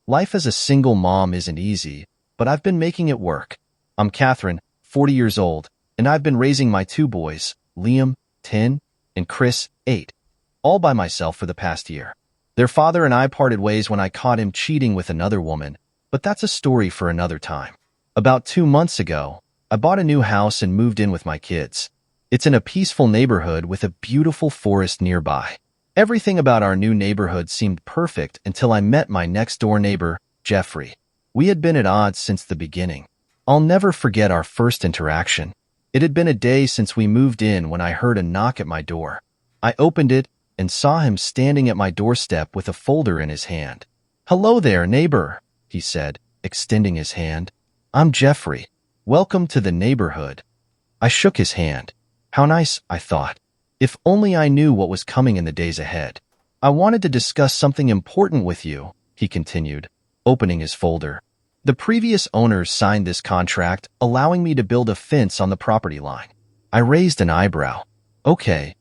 Life as a single mom isn't easy, but I've been making it work. I'm Catherine, 40 years old, and I've been raising my two boys, Liam, 10, and Chris, 8, all by myself for the past year. Their father and I parted ways when I caught him cheating with another woman, but that's a story for another time. About 2 months ago, I bought a new house and moved in with my kids. It's in a peaceful neighborhood with a beautiful forest nearby. Everything about our new neighborhood seemed perfect until I met my next-door neighbor, Jeffrey. We had been at odds since the beginning. I'll never forget our first interaction. It had been a day since we moved in when I heard a knock at my door. I opened it and saw him standing at my doorstep with a folder in his hand. "Hello there, neighbor," he said, extending his hand. "I'm Jeffrey. Welcome to the neighborhood." I shook his hand. How nice, I thought. If only I knew what was coming in the days ahead. "I wanted to discuss something important with you," he continued, opening his folder. "The previous owners signed this contract allowing me to build a fence on the property line." I raised an eyebrow. "Okay.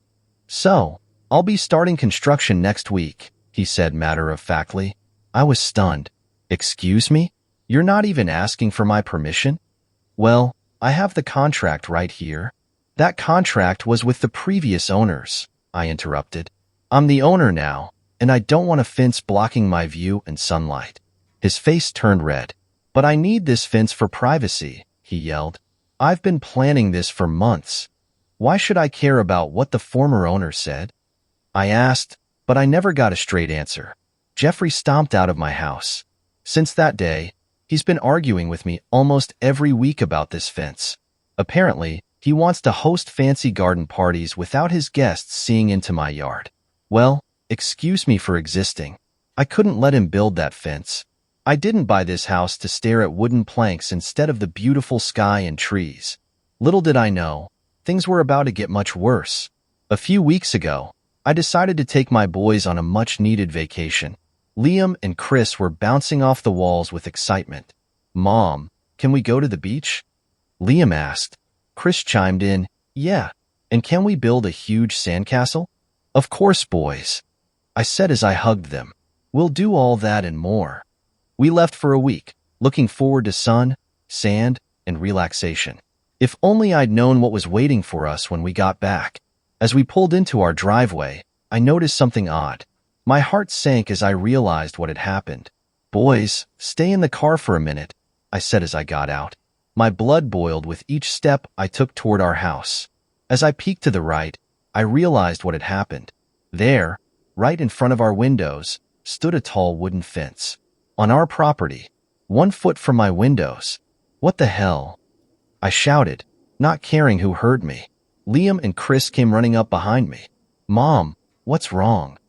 So, I'll be starting construction next week," he said matter-of-factly. I was stunned. "Excuse me? You're not even asking for my permission?" "Well, I have the contract right here." "That contract was with the previous owners," I interrupted. "I'm the owner now, and I don't want a fence blocking my view and sunlight." His face turned red. "But I need this fence for privacy," he yelled. "I've been planning this for months. Why should I care about what the former owner said?" I asked, but I never got a straight answer. Jeffrey stomped out of my house. Since that day, he's been arguing with me almost every week about this fence. Apparently, he wants to host fancy garden parties without his guests seeing into my yard. Well, excuse me for existing. I couldn't let him build that fence. I didn't buy this house to stare at wooden planks instead of the beautiful sky and trees. Little did I know, things were about to get much worse. A few weeks ago, I decided to take my boys on a much-needed vacation. Liam and Chris were bouncing off the walls with excitement. "Mom, can we go to the beach?" Liam asked. Chris chimed in, "Yeah, and can we build a huge sandcastle?" "Of course, boys," I said as I hugged them. "We'll do all that and more." We left for a week, looking forward to sun, sand, and relaxation. If only I'd known what was waiting for us when we got back. As we pulled into our driveway, I noticed something odd. My heart sank as I realized what had happened. "Boys, stay in the car for a minute," I said as I got out. My blood boiled with each step I took toward our house. As I peeked to the right, I realized what had happened. There, right in front of our windows, stood a tall wooden fence. On our property, 1 foot from my windows. "What the hell?" I shouted, not caring who heard me. Liam and Chris came running up behind me. "Mom, what's wrong?"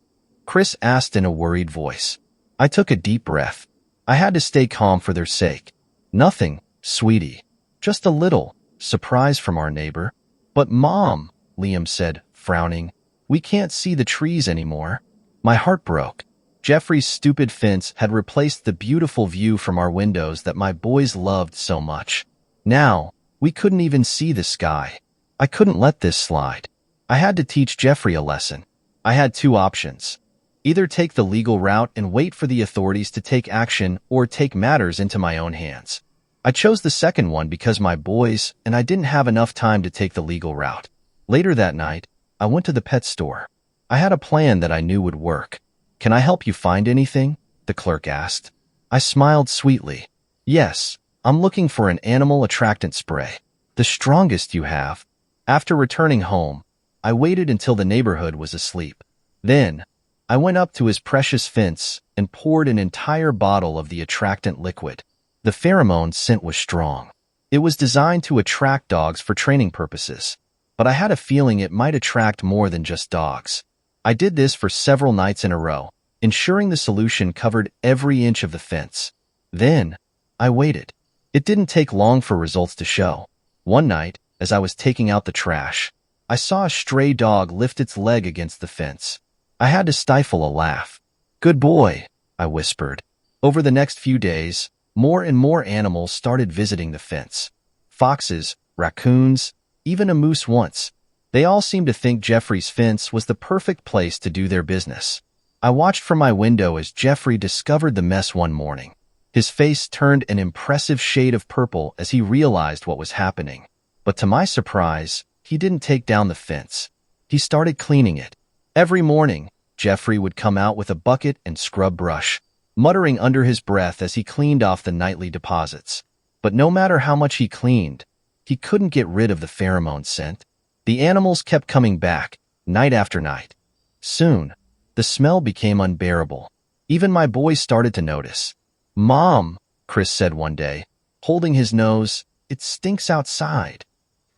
Chris asked in a worried voice. I took a deep breath. I had to stay calm for their sake. "Nothing, sweetie. Just a little surprise from our neighbor." "But Mom," Liam said, frowning, "we can't see the trees anymore." My heart broke. Jeffrey's stupid fence had replaced the beautiful view from our windows that my boys loved so much. Now, we couldn't even see the sky. I couldn't let this slide. I had to teach Jeffrey a lesson. I had 2 options. Either take the legal route and wait for the authorities to take action or take matters into my own hands. I chose the second one because my boys and I didn't have enough time to take the legal route. Later that night, I went to the pet store. I had a plan that I knew would work. "Can I help you find anything?" the clerk asked. I smiled sweetly. "Yes, I'm looking for an animal attractant spray. The strongest you have." After returning home, I waited until the neighborhood was asleep. Then, I went up to his precious fence and poured an entire bottle of the attractant liquid. The pheromone scent was strong. It was designed to attract dogs for training purposes, but I had a feeling it might attract more than just dogs. I did this for several nights in a row, ensuring the solution covered every inch of the fence. Then, I waited. It didn't take long for results to show. One night, as I was taking out the trash, I saw a stray dog lift its leg against the fence. I had to stifle a laugh. "Good boy," I whispered. Over the next few days, more and more animals started visiting the fence. Foxes, raccoons, even a moose once. They all seemed to think Jeffrey's fence was the perfect place to do their business. I watched from my window as Jeffrey discovered the mess one morning. His face turned an impressive shade of purple as he realized what was happening. But to my surprise, he didn't take down the fence. He started cleaning it. Every morning, Jeffrey would come out with a bucket and scrub brush, muttering under his breath as he cleaned off the nightly deposits. But no matter how much he cleaned, he couldn't get rid of the pheromone scent. The animals kept coming back, night after night. Soon, the smell became unbearable. Even my boys started to notice. "Mom," Chris said one day, holding his nose, "it stinks outside."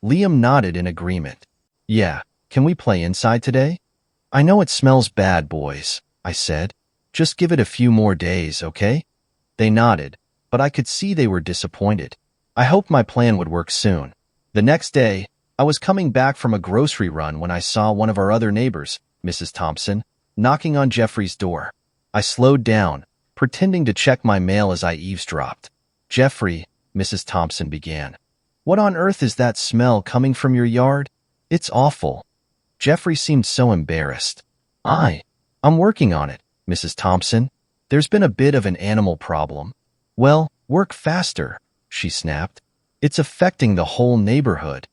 Liam nodded in agreement. "Yeah, can we play inside today?" "I know it smells bad, boys," I said. "Just give it a few more days, okay?" They nodded, but I could see they were disappointed. I hoped my plan would work soon. The next day, I was coming back from a grocery run when I saw one of our other neighbors, Mrs. Thompson, knocking on Jeffrey's door. I slowed down, pretending to check my mail as I eavesdropped. "Jeffrey," Mrs. Thompson began, "what on earth is that smell coming from your yard? It's awful." Jeffrey seemed so embarrassed. I'm working on it, Mrs. Thompson. There's been a bit of an animal problem." "Well, work faster," she snapped. "It's affecting the whole neighborhood."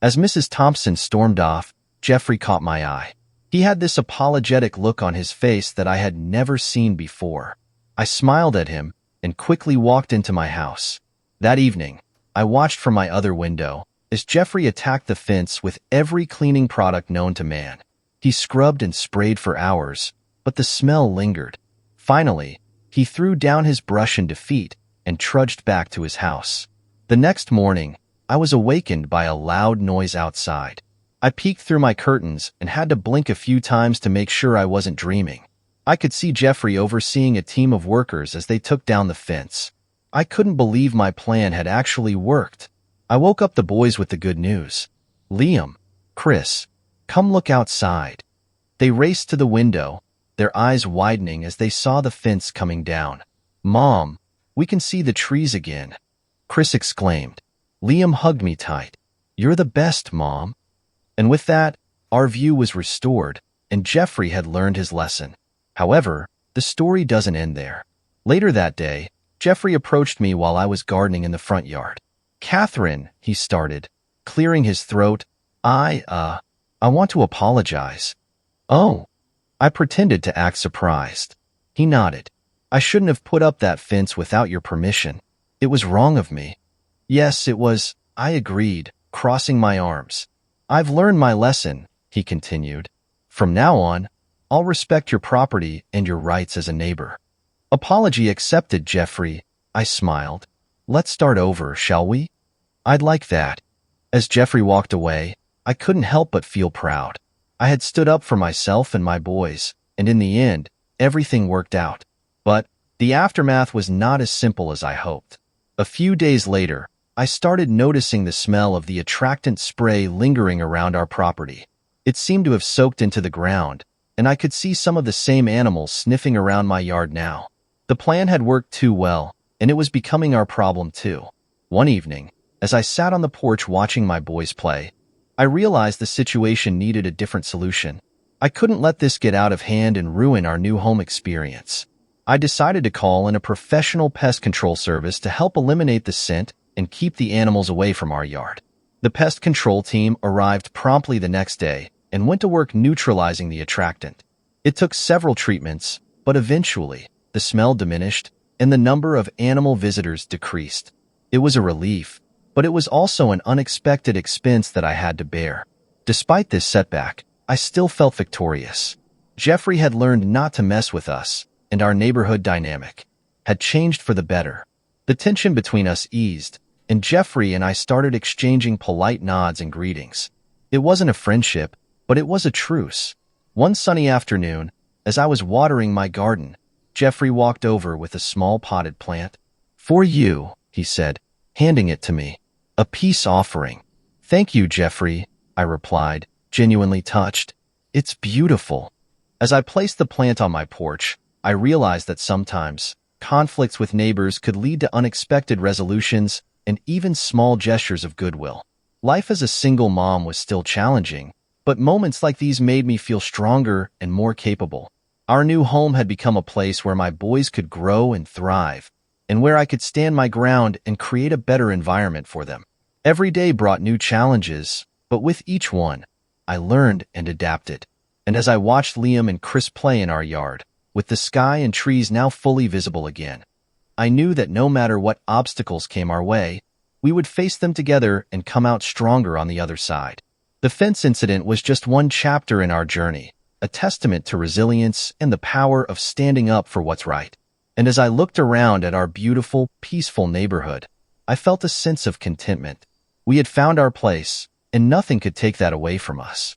As Mrs. Thompson stormed off, Jeffrey caught my eye. He had this apologetic look on his face that I had never seen before. I smiled at him and quickly walked into my house. That evening, I watched from my other window as Jeffrey attacked the fence with every cleaning product known to man. He scrubbed and sprayed for hours, but the smell lingered. Finally, he threw down his brush in defeat and trudged back to his house. The next morning, I was awakened by a loud noise outside. I peeked through my curtains and had to blink a few times to make sure I wasn't dreaming. I could see Jeffrey overseeing a team of workers as they took down the fence. I couldn't believe my plan had actually worked. I woke up the boys with the good news. "Liam, Chris, come look outside." They raced to the window, their eyes widening as they saw the fence coming down. "Mom, we can see the trees again," Chris exclaimed. Liam hugged me tight. "You're the best, Mom." And with that, our view was restored, and Jeffrey had learned his lesson. However, the story doesn't end there. Later that day, Jeffrey approached me while I was gardening in the front yard. "Catherine," he started, clearing his throat, I want to apologize." "Oh." I pretended to act surprised. He nodded. "I shouldn't have put up that fence without your permission. It was wrong of me." "Yes, it was," I agreed, crossing my arms. "I've learned my lesson," he continued. "From now on, I'll respect your property and your rights as a neighbor." "Apology accepted, Jeffrey," I smiled. "Let's start over, shall we?" "I'd like that." As Jeffrey walked away, I couldn't help but feel proud. I had stood up for myself and my boys, and in the end, everything worked out. But the aftermath was not as simple as I hoped. A few days later, I started noticing the smell of the attractant spray lingering around our property. It seemed to have soaked into the ground, and I could see some of the same animals sniffing around my yard now. The plan had worked too well, and it was becoming our problem too. One evening, as I sat on the porch watching my boys play, I realized the situation needed a different solution. I couldn't let this get out of hand and ruin our new home experience. I decided to call in a professional pest control service to help eliminate the scent and keep the animals away from our yard. The pest control team arrived promptly the next day and went to work neutralizing the attractant. It took several treatments, but eventually, the smell diminished and the number of animal visitors decreased. It was a relief, but it was also an unexpected expense that I had to bear. Despite this setback, I still felt victorious. Jeffrey had learned not to mess with us, and our neighborhood dynamic had changed for the better. The tension between us eased, and Jeffrey and I started exchanging polite nods and greetings. It wasn't a friendship, but it was a truce. One sunny afternoon, as I was watering my garden, Jeffrey walked over with a small potted plant. "For you," he said, handing it to me. "A peace offering." "Thank you, Jeffrey," I replied, genuinely touched. "It's beautiful." As I placed the plant on my porch, I realized that sometimes conflicts with neighbors could lead to unexpected resolutions and even small gestures of goodwill. Life as a single mom was still challenging, but moments like these made me feel stronger and more capable. Our new home had become a place where my boys could grow and thrive, and where I could stand my ground and create a better environment for them. Every day brought new challenges, but with each one, I learned and adapted. And as I watched Liam and Chris play in our yard, with the sky and trees now fully visible again, I knew that no matter what obstacles came our way, we would face them together and come out stronger on the other side. The fence incident was just one chapter in our journey, a testament to resilience and the power of standing up for what's right. And as I looked around at our beautiful, peaceful neighborhood, I felt a sense of contentment. We had found our place, and nothing could take that away from us.